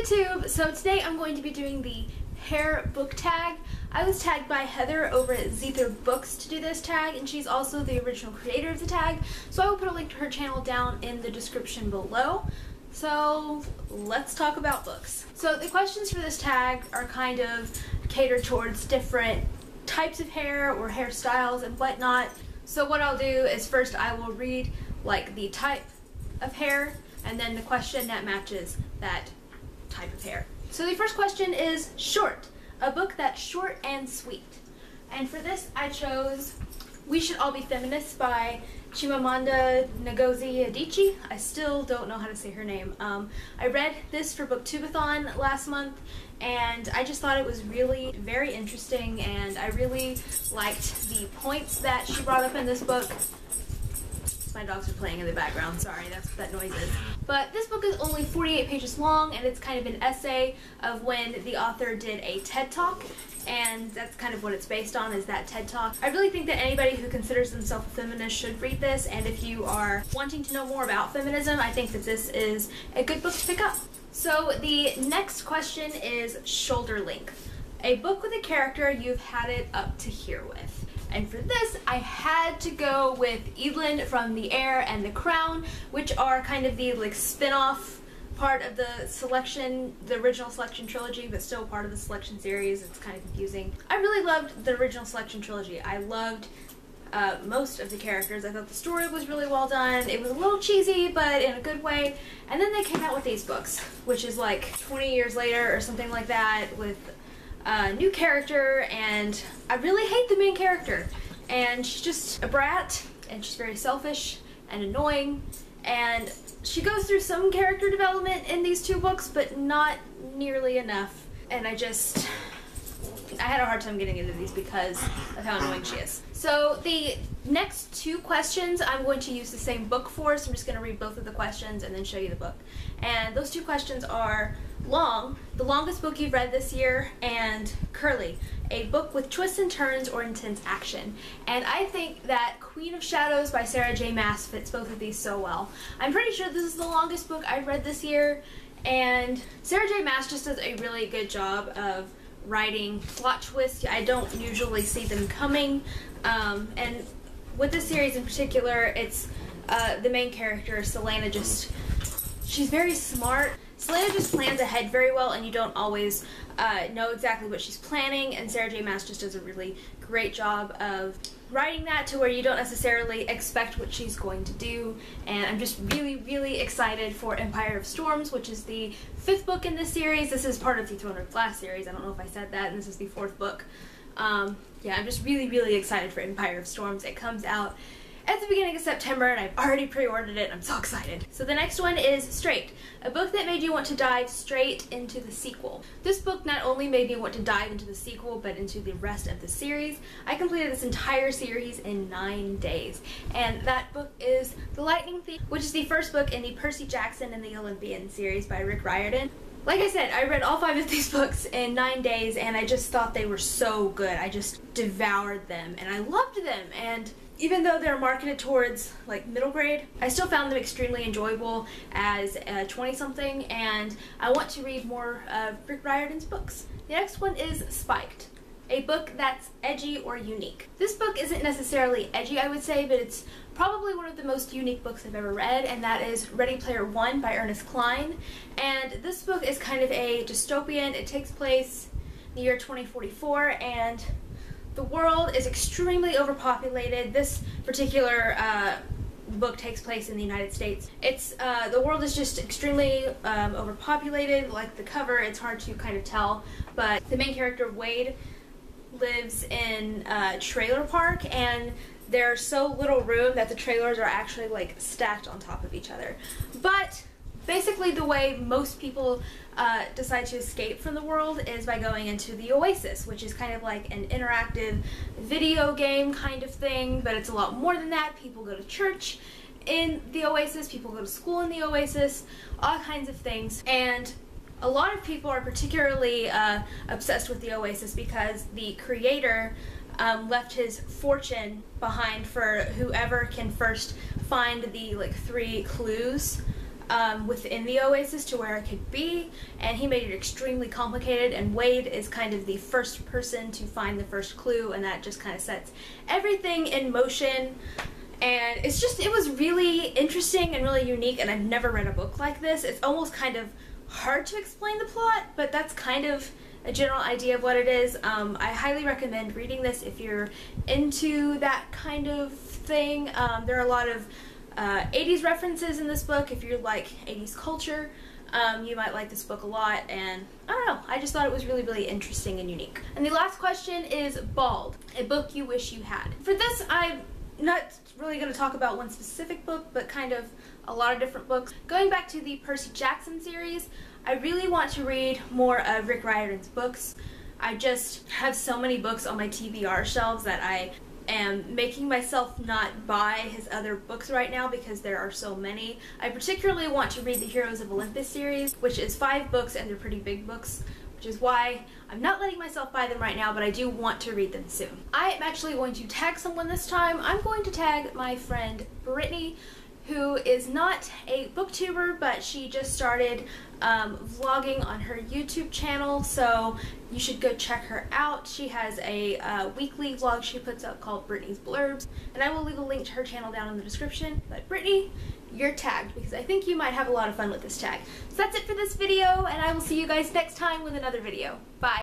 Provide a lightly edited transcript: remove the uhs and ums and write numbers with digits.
YouTube! So today I'm going to be doing the hair book tag. I was tagged by Heather over at Zether Books to do this tag, and she's also the original creator of the tag, so I will put a link to her channel down in the description below. So let's talk about books. So the questions for this tag are kind of catered towards different types of hair or hairstyles and whatnot. So what I'll do is first I will read like the type of hair and then the question that matches that type of hair. So the first question is short, a book that's short and sweet. And for this I chose We Should All Be Feminists by Chimamanda Ngozi Adichie. I still don't know how to say her name. I read this for Booktubeathon last month and I just thought it was really very interesting, and I really liked the points that she brought up in this book. My dogs are playing in the background, sorry, that's what that noise is. But this book is only 48 pages long, and it's kind of an essay of when the author did a TED Talk, and that's kind of what it's based on, is that TED Talk. I really think that anybody who considers themselves a feminist should read this, and if you are wanting to know more about feminism, I think that this is a good book to pick up. So the next question is shoulder length. A book with a character you've had it up to here with. And for this, I had to go with Evelyn from The Heir and The Crown, which are kind of the like spin-off part of the Selection, the original Selection trilogy, but still part of the Selection series. It's kind of confusing. I really loved the original Selection trilogy. I loved most of the characters. I thought the story was really well done. It was a little cheesy, but in a good way. And then they came out with these books, which is like 20 years later or something like that, with a new character, and I really hate the main character. And she's just a brat, and she's very selfish and annoying, and she goes through some character development in these two books, but not nearly enough. And I had a hard time getting into these because of how annoying she is. So the next two questions I'm going to use the same book for, so I'm just going to read both of the questions and then show you the book. And those two questions are long, the longest book you've read this year, and curly, a book with twists and turns or intense action. And I think that Queen of Shadows by Sarah J. Maas fits both of these so well. I'm pretty sure this is the longest book I've read this year, and Sarah J. Maas just does a really good job of writing plot twists. I don't usually see them coming, and with this series in particular, it's the main character, Selena, she's very smart. Selena just plans ahead very well, and you don't always know exactly what she's planning, and Sarah J. Maas just does a really great job of writing that to where you don't necessarily expect what she's going to do. And I'm just really, really excited for Empire of Storms, which is the 5th book in this series. This is part of the Throne of Glass series. I don't know if I said that, and this is the 4th book. Yeah, I'm just really, really excited for Empire of Storms. It comes out at the beginning of September, and I've already pre-ordered it, and I'm so excited. So the next one is Straight, a book that made you want to dive straight into the sequel. This book not only made me want to dive into the sequel, but into the rest of the series. I completed this entire series in 9 days, and that book is The Lightning Thief, which is the first book in the Percy Jackson and the Olympian series by Rick Riordan. Like I said, I read all 5 of these books in 9 days, and I just thought they were so good. I just devoured them, and I loved them. And even though they're marketed towards like middle grade, I still found them extremely enjoyable as a 20-something, and I want to read more of Rick Riordan's books. The next one is Spiked, a book that's edgy or unique. This book isn't necessarily edgy, I would say, but it's probably one of the most unique books I've ever read, and that is Ready Player One by Ernest Cline. And this book is kind of a dystopian. It takes place in the year 2044, and the world is extremely overpopulated. This particular book takes place in the United States. The world is just extremely overpopulated. Like the cover, it's hard to kind of tell, but the main character, Wade, lives in a trailer park, and there's so little room that the trailers are actually like stacked on top of each other. But basically the way most people decide to escape from the world is by going into the Oasis, which is kind of like an interactive video game kind of thing, but it's a lot more than that. People go to church in the Oasis, people go to school in the Oasis, all kinds of things. And a lot of people are particularly obsessed with the Oasis because the creator left his fortune behind for whoever can first find the like 3 clues within the oasis to where it could be, and he made it extremely complicated, and Wade is kind of the first person to find the first clue, and that just kind of sets everything in motion. And it was really interesting and really unique, and I've never read a book like this. It's almost kind of hard to explain the plot, but that's kind of a general idea of what it is. I highly recommend reading this if you're into that kind of thing. There are a lot of 80s references in this book. If you like 80s culture, you might like this book a lot, and I don't know, I just thought it was really, really interesting and unique. And the last question is Bald, a book you wish you had. For this, I'm not really going to talk about one specific book, but kind of a lot of different books. Going back to the Percy Jackson series, I really want to read more of Rick Riordan's books. I just have so many books on my TBR shelves that I am making myself not buy his other books right now because there are so many. I particularly want to read the Heroes of Olympus series, which is 5 books, and they're pretty big books, which is why I'm not letting myself buy them right now, but I do want to read them soon. I am actually going to tag someone this time. I'm going to tag my friend Brittany, who is not a booktuber, but she just started vlogging on her YouTube channel, so you should go check her out. She has a weekly vlog she puts up called Brittany's Blurbs, and I will leave a link to her channel down in the description. But Brittany, you're tagged because I think you might have a lot of fun with this tag. So that's it for this video, and I will see you guys next time with another video. Bye!